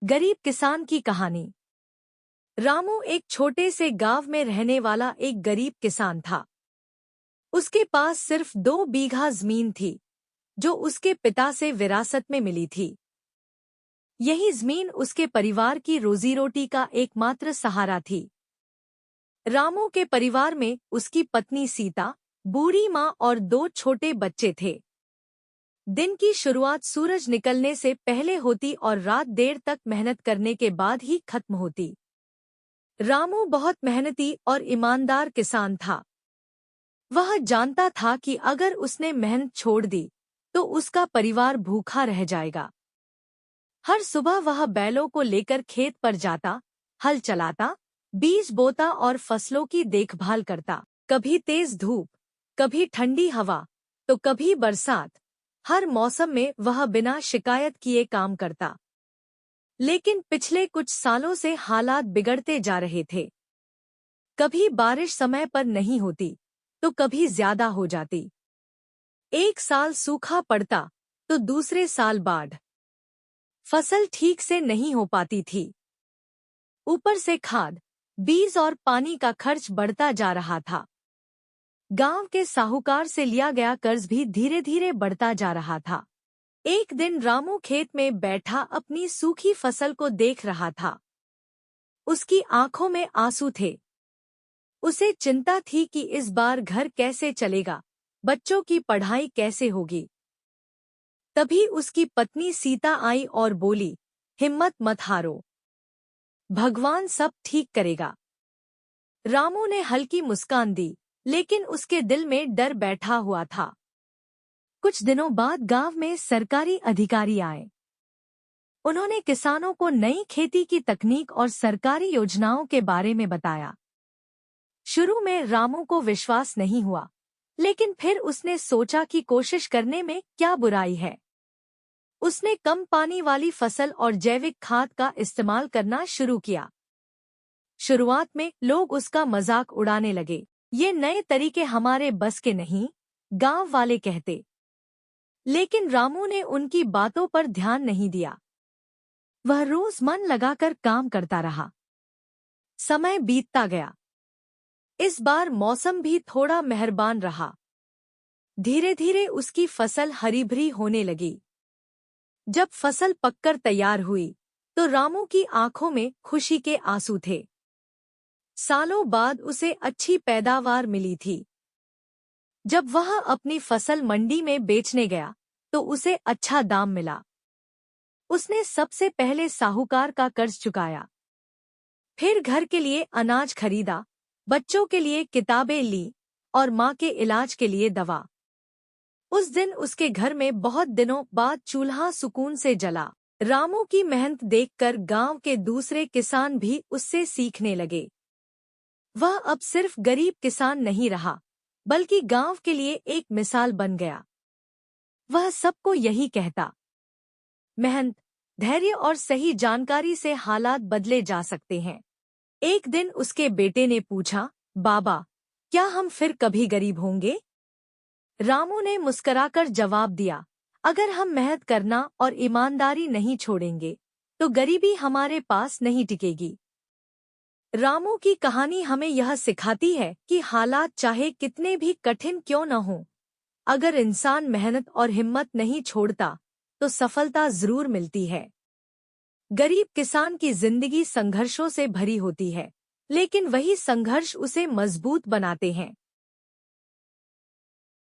गरीब किसान की कहानी। रामू एक छोटे से गांव में रहने वाला एक गरीब किसान था। उसके पास सिर्फ 2 बीघा जमीन थी, जो उसके पिता से विरासत में मिली थी। यही जमीन उसके परिवार की रोजी रोटी का एकमात्र सहारा थी। रामू के परिवार में उसकी पत्नी सीता, बूढ़ी माँ और 2 छोटे बच्चे थे। दिन की शुरुआत सूरज निकलने से पहले होती और रात देर तक मेहनत करने के बाद ही खत्म होती। रामू बहुत मेहनती और ईमानदार किसान था। वह जानता था कि अगर उसने मेहनत छोड़ दी तो उसका परिवार भूखा रह जाएगा। हर सुबह वह बैलों को लेकर खेत पर जाता, हल चलाता, बीज बोता और फसलों की देखभाल करता। कभी तेज धूप, कभी ठंडी हवा, तो कभी बरसात। हर मौसम में वह बिना शिकायत किए काम करता। लेकिन पिछले कुछ सालों से हालात बिगड़ते जा रहे थे। कभी बारिश समय पर नहीं होती, तो कभी ज्यादा हो जाती। एक साल सूखा पड़ता, तो दूसरे साल बाढ़। फसल ठीक से नहीं हो पाती थी। ऊपर से खाद, बीज और पानी का खर्च बढ़ता जा रहा था। गांव के साहूकार से लिया गया कर्ज भी धीरे धीरे बढ़ता जा रहा था। एक दिन रामू खेत में बैठा अपनी सूखी फसल को देख रहा था। उसकी आंखों में आंसू थे। उसे चिंता थी कि इस बार घर कैसे चलेगा, बच्चों की पढ़ाई कैसे होगी। तभी उसकी पत्नी सीता आई और बोली, हिम्मत मत हारो, भगवान सब ठीक करेगा। रामू ने हल्की मुस्कान दी, लेकिन उसके दिल में डर बैठा हुआ था। कुछ दिनों बाद गांव में सरकारी अधिकारी आए। उन्होंने किसानों को नई खेती की तकनीक और सरकारी योजनाओं के बारे में बताया। शुरू में रामू को विश्वास नहीं हुआ, लेकिन फिर उसने सोचा कि कोशिश करने में क्या बुराई है। उसने कम पानी वाली फसल और जैविक खाद का इस्तेमाल करना शुरू किया। शुरुआत में लोग उसका मजाक उड़ाने लगे। ये नए तरीके हमारे बस के नहीं, गांव वाले कहते। लेकिन रामू ने उनकी बातों पर ध्यान नहीं दिया। वह रोज मन लगाकर काम करता रहा। समय बीतता गया। इस बार मौसम भी थोड़ा मेहरबान रहा। धीरे धीरे उसकी फसल हरी भरी होने लगी। जब फसल पककर तैयार हुई, तो रामू की आंखों में खुशी के आंसू थे। सालों बाद उसे अच्छी पैदावार मिली थी। जब वह अपनी फसल मंडी में बेचने गया, तो उसे अच्छा दाम मिला। उसने सबसे पहले साहूकार का कर्ज चुकाया। फिर घर के लिए अनाज खरीदा, बच्चों के लिए किताबें ली और माँ के इलाज के लिए दवा। उस दिन उसके घर में बहुत दिनों बाद चूल्हा सुकून से जला। रामू की मेहनत देखकर गांव के दूसरे किसान भी उससे सीखने लगे। वह अब सिर्फ गरीब किसान नहीं रहा, बल्कि गांव के लिए एक मिसाल बन गया। वह सबको यही कहता, मेहनत, धैर्य और सही जानकारी से हालात बदले जा सकते हैं। एक दिन उसके बेटे ने पूछा, बाबा, क्या हम फिर कभी गरीब होंगे? रामू ने मुस्कुराकर जवाब दिया, अगर हम मेहनत करना और ईमानदारी नहीं छोड़ेंगे, तो गरीबी हमारे पास नहीं टिकेगी। रामू की कहानी हमें यह सिखाती है कि हालात चाहे कितने भी कठिन क्यों न हों, अगर इंसान मेहनत और हिम्मत नहीं छोड़ता, तो सफलता जरूर मिलती है। गरीब किसान की जिंदगी संघर्षों से भरी होती है, लेकिन वही संघर्ष उसे मजबूत बनाते हैं।